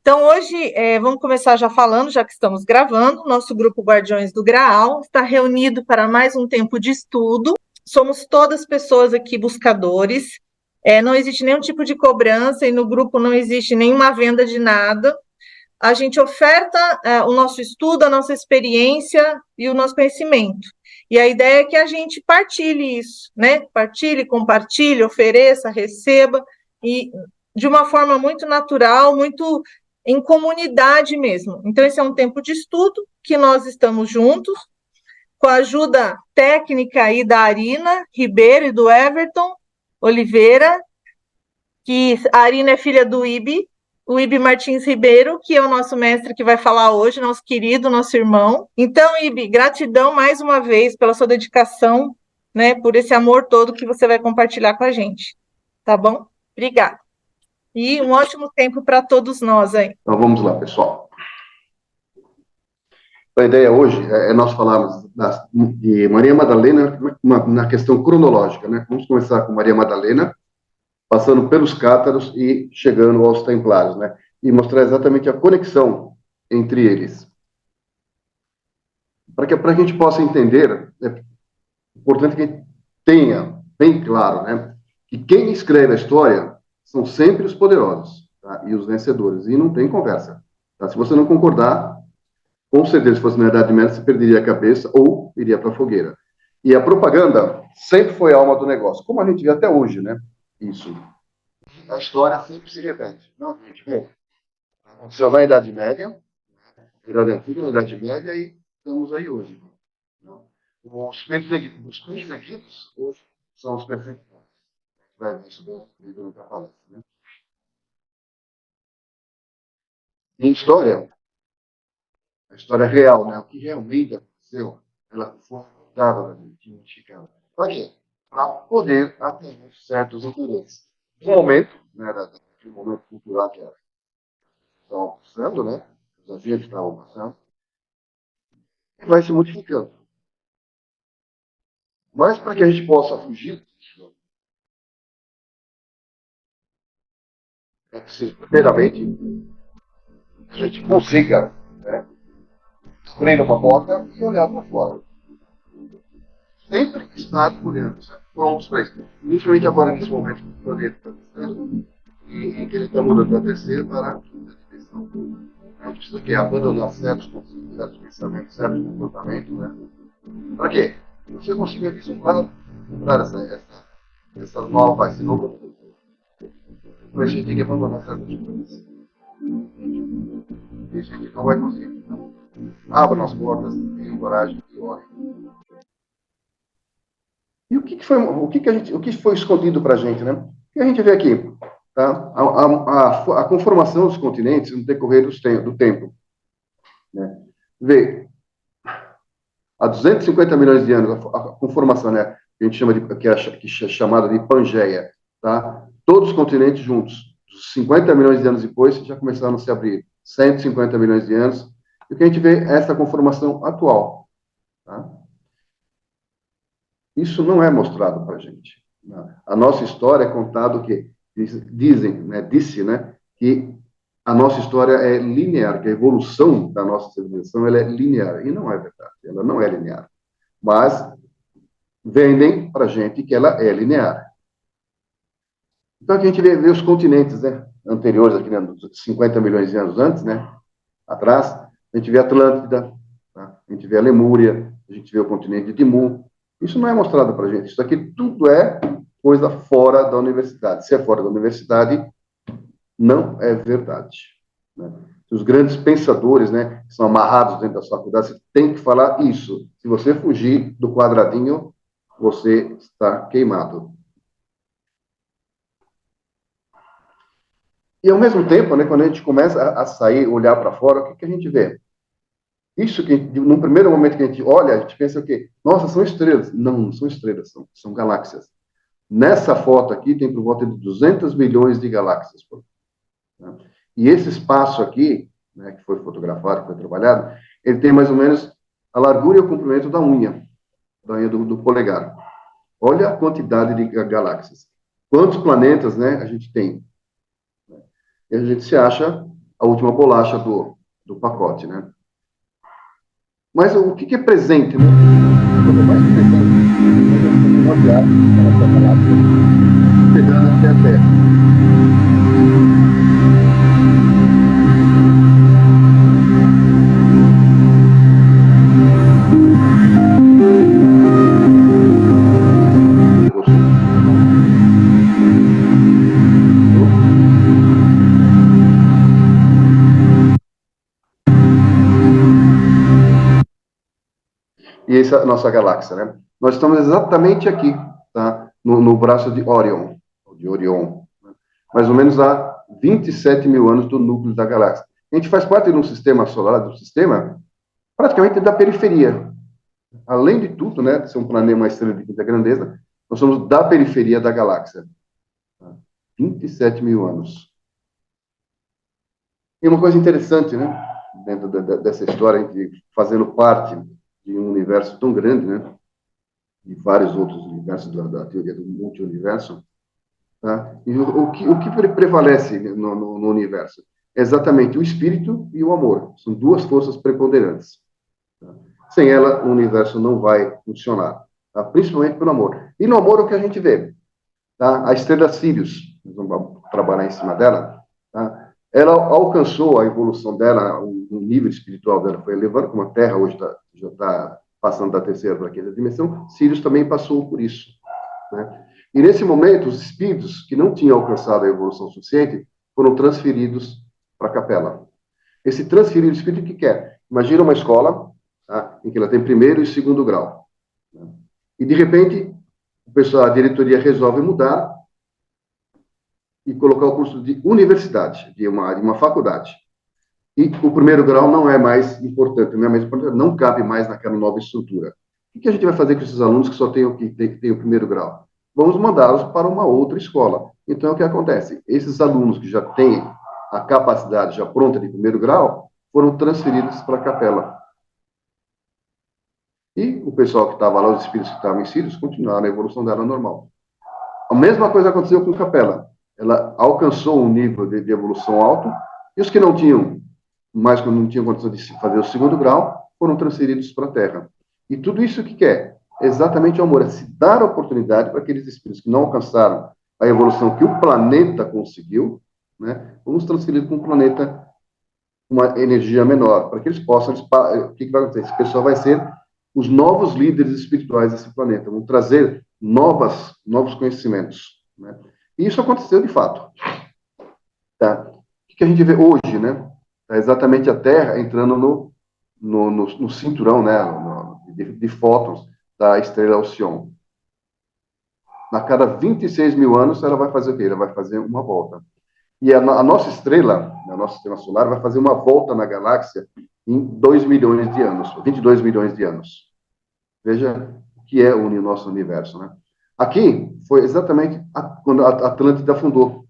Então, hoje, vamos começar já falando, já que estamos gravando. Nosso grupo Guardiões do Graal está reunido para mais um tempo de estudo. Somos todas pessoas aqui buscadores. Não existe nenhum tipo de cobrança e no grupo não existe nenhuma venda de nada. A gente oferta o nosso estudo, a nossa experiência e o nosso conhecimento. E a ideia é que a gente partilhe isso, né? Partilhe, compartilhe, ofereça, receba, e de uma forma muito natural, muito em comunidade mesmo. Então, esse é um tempo de estudo que nós estamos juntos, com a ajuda técnica aí da Arina Ribeiro e do Everton Oliveira, que a Arina é filha do Ibe, o Ibe Martins Ribeiro, que é o nosso mestre que vai falar hoje, nosso querido, nosso irmão. Então, Ibe, gratidão mais uma vez pela sua dedicação, né, por esse amor todo que você vai compartilhar com a gente. Tá bom? Obrigada. E um ótimo tempo para todos nós aí. Então vamos lá, pessoal. A ideia hoje é nós falarmos de Maria Madalena na questão cronológica, né? Vamos começar com Maria Madalena, passando pelos cátaros e chegando aos templários, né? E mostrar exatamente a conexão entre eles. Para que a gente possa entender, é importante que a gente tenha bem claro, né? Que quem escreve a história são sempre os poderosos, tá? E os vencedores, e não tem conversa. Tá? Se você não concordar, com certeza, se fosse na Idade Média, você perderia a cabeça ou iria para a fogueira. E a propaganda sempre foi a alma do negócio, como a gente vê até hoje, né? Isso. A história sempre se repete. Não, a gente vê. Aconteceu na Idade Média, Idade Antiga, na Idade Média, e estamos aí hoje. Os perseguidos hoje são os perseguidos. Vai ver isso bem durante a palestra, né? Em história, a história real, né? O que realmente aconteceu, ela foi dada identificada. Para quê? Para poder atender certos interesses. No momento, né, daquele momento cultural que estavam passando, né? Os agentes estavam passando, vai se modificando. Mas para que a gente possa fugir disso, é preciso, primeiramente, a gente consiga, né, abrir uma porta e olhar para fora. Sempre estar olhando, prontos para isso. Principalmente agora, nesse momento que o planeta está distante, e que ele está mudando da terceira para a quinta dimensão. A gente precisa que abandonar certos conceitos, certos pensamentos, certos comportamentos, né? Para quê? Você consiga vislumbrar esse novo mundo. Então a gente tem que abandonar certas coisas. E a gente não vai conseguir. Não. Abra as portas, tenham coragem e orem. E o que foi escondido para a gente, né? O que a gente vê aqui? Tá? A conformação dos continentes no decorrer do tempo. Né? Vê, há 250 milhões de anos, a conformação, né, que a gente chama que é chamada de Pangeia, tá? Todos os continentes juntos. 50 milhões de anos depois, já começaram a se abrir. 150 milhões de anos. E o que a gente vê é essa conformação atual. Tá? Isso não é mostrado para a gente. A nossa história é contado que disse, né, que a nossa história é linear, que a evolução da nossa civilização ela é linear, e não é verdade, ela não é linear. Mas vendem para a gente que ela é linear. Então aqui a gente vê os continentes, né, anteriores, aqui, né, 50 milhões de anos antes, né, atrás, a gente vê a Atlântida, tá? A gente vê a Lemúria, a gente vê o continente de Timur. Isso não é mostrado para a gente. Isso aqui tudo é coisa fora da universidade. Se é fora da universidade, não é verdade. Né? Os grandes pensadores, né, que são amarrados dentro das faculdades, você tem que falar isso. Se você fugir do quadradinho, você está queimado. E, ao mesmo tempo, né, quando a gente começa a sair, olhar para fora, o que a gente vê? Isso que, no primeiro momento que a gente olha, a gente pensa o quê? Nossa, são estrelas. Não, não são estrelas, são galáxias. Nessa foto aqui tem por volta de 200 milhões de galáxias. Né? E esse espaço aqui, né, que foi fotografado, que foi trabalhado, ele tem mais ou menos a largura e o comprimento da unha do polegar. Olha a quantidade de galáxias. Quantos planetas, né, a gente tem? E a gente se acha a última bolacha do pacote, né? Mas o que é presente, né? O mais presente é uma viagem para a galáxia, chegando até a Terra. E essa é a nossa galáxia, né? Nós estamos exatamente aqui, tá? No braço de Orion, né? Mais ou menos há 27 mil anos do núcleo da galáxia. A gente faz parte de um sistema solar, do sistema praticamente da periferia. Além de tudo, né, de ser um planeta, uma estrela de quinta grandeza, nós somos da periferia da galáxia. 27 mil anos. E uma coisa interessante, né, dentro dessa história, de fazendo parte de um universo tão grande, né, e vários outros universos da teoria do multi-universo, tá? E o que prevalece no universo? É exatamente o espírito e o amor. São duas forças preponderantes. Tá? Sem ela, o universo não vai funcionar, tá? Principalmente pelo amor. E no amor, o que a gente vê? Tá? A estrela Sirius, nós vamos trabalhar em cima dela, tá? Ela alcançou a evolução dela, o nível espiritual dela foi elevado, como a Terra hoje já está passando da terceira para a quinta dimensão, Sirius também passou por isso, né? E nesse momento, os espíritos que não tinham alcançado a evolução suficiente foram transferidos para a capela. Esse transferido espírito, o que quer? Imagina uma escola, tá, em que ela tem primeiro e segundo grau, né? E de repente o pessoal, a diretoria resolve mudar e colocar o curso de universidade, de uma faculdade. E o primeiro grau não é mais importante, não é mais importante, não cabe mais naquela nova estrutura. O que a gente vai fazer com esses alunos que só têm o primeiro grau? Vamos mandá-los para uma outra escola. Então, o que acontece? Esses alunos que já têm a capacidade já pronta de primeiro grau foram transferidos para a capela. E o pessoal que estava lá, os espíritos que estavam em Sírios, continuaram a evolução dela normal. A mesma coisa aconteceu com a capela. Ela alcançou um nível de evolução alto, e os que não tinham não tinham condição de fazer o segundo grau, foram transferidos para a Terra. E tudo isso que quer? Exatamente o amor, é se dar a oportunidade para aqueles espíritos que não alcançaram a evolução que o planeta conseguiu, né? Vamos transferir para um planeta com uma energia menor, para que eles possam... O que vai acontecer? Esse pessoal vai ser os novos líderes espirituais desse planeta, vão trazer novos conhecimentos, né? E isso aconteceu de fato. Tá? O que a gente vê hoje, né? É exatamente a Terra entrando no cinturão, né? De fótons da estrela Alcion. A cada 26 mil anos, ela vai fazer o quê? Ela vai fazer uma volta. E a nossa estrela, o nosso sistema solar, vai fazer uma volta na galáxia em 2 milhões de anos, 22 milhões de anos. Veja o que é o nosso universo, né? Aqui foi exatamente quando a Atlântida afundou.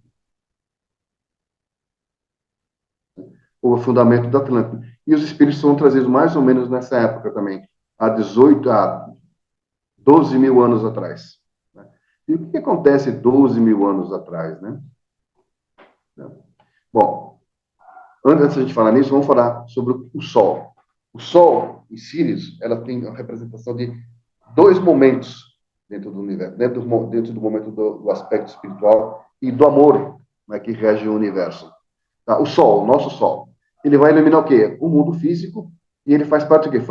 O fundamento da Atlântida. E os espíritos são trazidos mais ou menos nessa época também, há 12 mil anos atrás. Né? E o que acontece 12 mil anos atrás, né? Bom, antes de a gente falar nisso, vamos falar sobre o Sol. O Sol, em Sírios, ela tem a representação de dois momentos dentro do universo, dentro do momento do aspecto espiritual e do amor, né, que rege o universo. Tá? O Sol, o nosso Sol, ele vai iluminar o quê? O mundo físico, e ele faz parte do quê?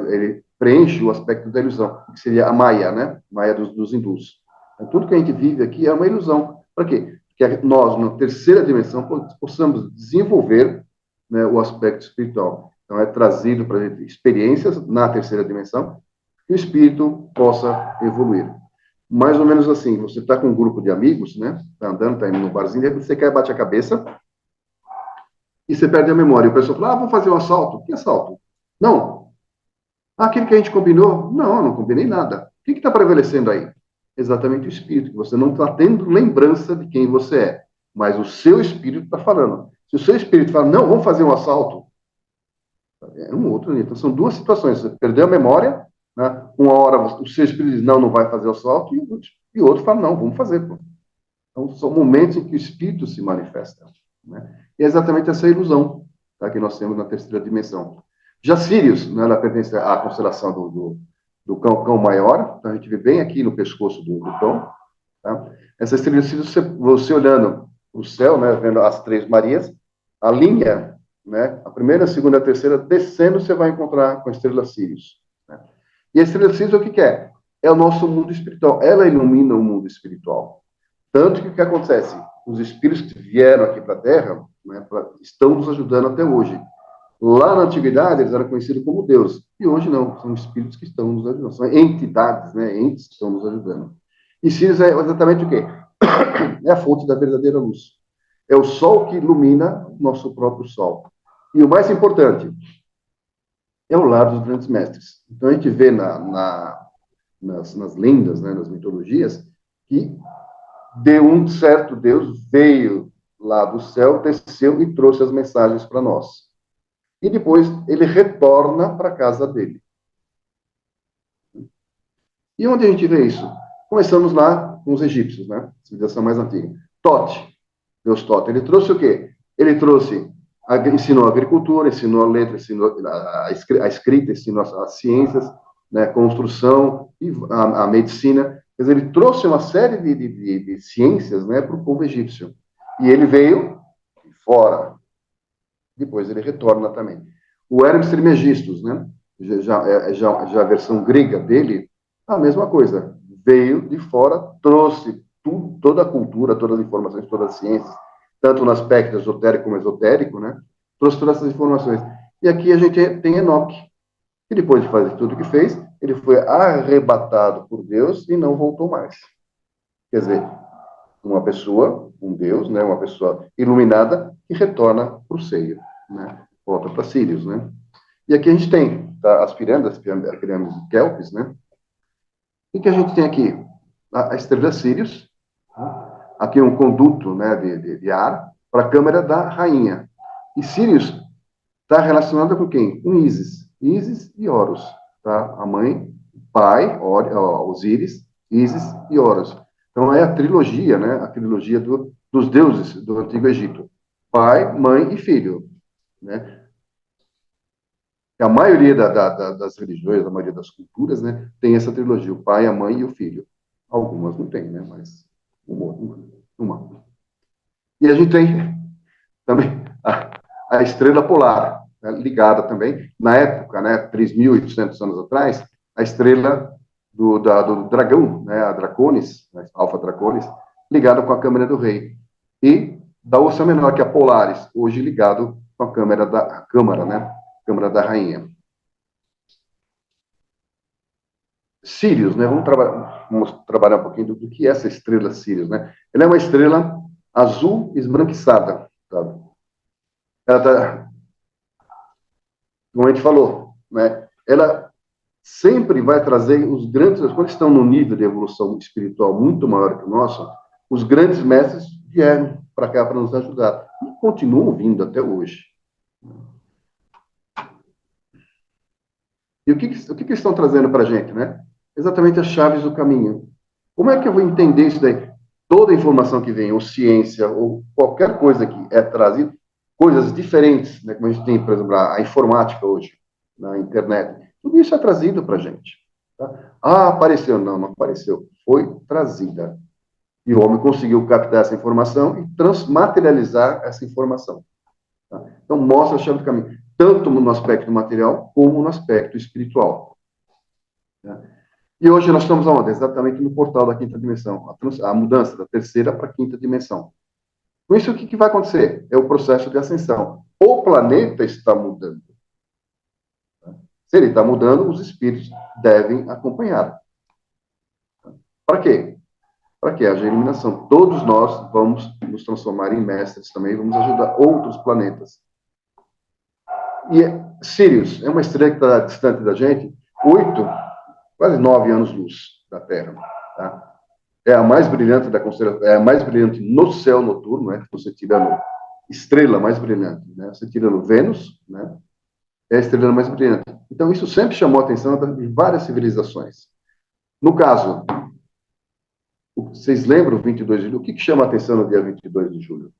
Ele preenche o aspecto da ilusão, que seria a Maya, né? Maya dos hindus. Então, tudo que a gente vive aqui é uma ilusão. Para quê? Que nós, na terceira dimensão, possamos desenvolver, né, o aspecto espiritual. Então, é trazido para a gente experiências na terceira dimensão, que o espírito possa evoluir. Mais ou menos assim, você está com um grupo de amigos, né? Está andando, está indo no barzinho, de repente você cai, bate a cabeça e você perde a memória. E o pessoal fala, vamos fazer um assalto. Que assalto? Não. Aquele que a gente combinou? Não, eu não combinei nada. O que está prevalecendo aí? Exatamente o espírito, que você não está tendo lembrança de quem você é, mas o seu espírito está falando. Se o seu espírito fala, não, vamos fazer um assalto, é um outro. Então, são duas situações. Você perdeu a memória, né? Uma hora o seu espírito diz, não, não vai fazer o assalto, e o outro fala, não, vamos fazer. Pô. Então, são momentos em que o espírito se manifesta. né? E é exatamente essa ilusão, tá, que nós temos na terceira dimensão. Já Sirius, né, ela pertence à constelação do cão maior, então a gente vê bem aqui no pescoço do cão. Tá? Essa estrela de Sirius, você olhando o céu, né, vendo as três Marias, a linha, né, a primeira, a segunda e a terceira, descendo, você vai encontrar com a estrela Sirius. Né? E a estrela Sirius, o que, que é? É o nosso mundo espiritual. Ela ilumina o mundo espiritual. Tanto que o que acontece? Os espíritos que vieram aqui para a Terra, né, estão nos ajudando até hoje. Lá na antiguidade, eles eram conhecidos como Deus. E hoje não, são espíritos que estão nos ajudando. São entidades, né, entes que estão nos ajudando. E Sirius é exatamente o quê? É a fonte da verdadeira luz. É o sol que ilumina o nosso próprio sol. E o mais importante, é o lar dos grandes mestres. Então a gente vê nas lendas, né, nas mitologias, que de um certo Deus veio lá do céu, desceu e trouxe as mensagens para nós. E depois ele retorna para a casa dele. E onde a gente vê isso? Começamos lá com os egípcios, né? Civilização mais antiga. Tote, Deus Tote. Ele trouxe o quê? Ele trouxe, ensinou a agricultura, ensinou a letra, ensinou a escrita, ensinou as ciências, né? Construção e a medicina. Quer dizer, ele trouxe uma série de ciências, né, para o povo egípcio. E ele veio fora. Depois ele retorna também. O Hermes Trismegistus, né? Já a versão grega dele, a mesma coisa. Veio de fora, trouxe tudo, toda a cultura, todas as informações, todas as ciências, tanto no aspecto esotérico como esotérico, né? Trouxe todas essas informações. E aqui a gente tem Enoque, que depois de fazer tudo o que fez, ele foi arrebatado por Deus e não voltou mais. Quer dizer, uma pessoa, um Deus, né? Uma pessoa iluminada que retorna para o seio, né? Volta para Sirius, né? E aqui a gente tem, tá, as pirâmides de Kelpis, né? O que a gente tem aqui? A estrela Sirius, tá? Aqui um conduto, né, de ar para a câmara da rainha. E Sirius está relacionada com quem? Com Ísis. Ísis e Horus, tá? A mãe, o pai, Osíris, Ísis e Horus. Então é a trilogia, né? A trilogia dos deuses do Antigo Egito. Pai, mãe e filho, né? A maioria das religiões, a maioria das culturas, né, tem essa trilogia, o pai, a mãe e o filho. Algumas não tem, né, mas uma. E a gente tem também a estrela polar, né, ligada também, na época, né, 3.800 anos atrás, a estrela do dragão, né, a Draconis, né, Alfa Draconis, ligada com a câmara do rei. E da Ursa Menor, que é a Polaris, hoje ligado com a câmara, né, câmara da rainha. Sirius, né? Vamos trabalhar um pouquinho do que é essa estrela Sirius, né? Ela é uma estrela azul esbranquiçada, tá? Ela tá, como a gente falou, né? Ela sempre vai trazer os grandes, quando estão num nível de evolução espiritual muito maior que o nosso, os grandes mestres vieram para cá para nos ajudar e continuam vindo até hoje. E o que eles estão trazendo para a gente, né? Exatamente as chaves do caminho. Como é que eu vou entender isso daí? Toda a informação que vem, ou ciência, ou qualquer coisa que é trazida, coisas diferentes, né? Como a gente tem, por exemplo, a informática hoje, na internet, tudo isso é trazido para a gente. Tá? Ah, apareceu. Não, não apareceu. Foi trazida. E o homem conseguiu captar essa informação e transmaterializar essa informação. Tá? Então, mostra a chave do caminho, tanto no aspecto material, como no aspecto espiritual. Tá? E hoje nós estamos aonde? Exatamente no portal da quinta dimensão, a mudança da terceira para a quinta dimensão. Com isso, o que vai acontecer? É o processo de ascensão. O planeta está mudando. Se ele está mudando, os espíritos devem acompanhar. Para quê? Para que haja iluminação. Todos nós vamos nos transformar em mestres também, vamos ajudar outros planetas. E Sirius é uma estrela que está distante da gente, 8, quase 9 anos-luz da Terra. Tá? É a mais brilhante da constelação, é a mais brilhante no céu noturno, né? Você tira no estrela mais brilhante, né? Você tira no Vênus, né? É a estrela mais brilhante. Então isso sempre chamou a atenção de várias civilizações. No caso, vocês lembram 22 de julho? O que chama a atenção no dia 22 de julho?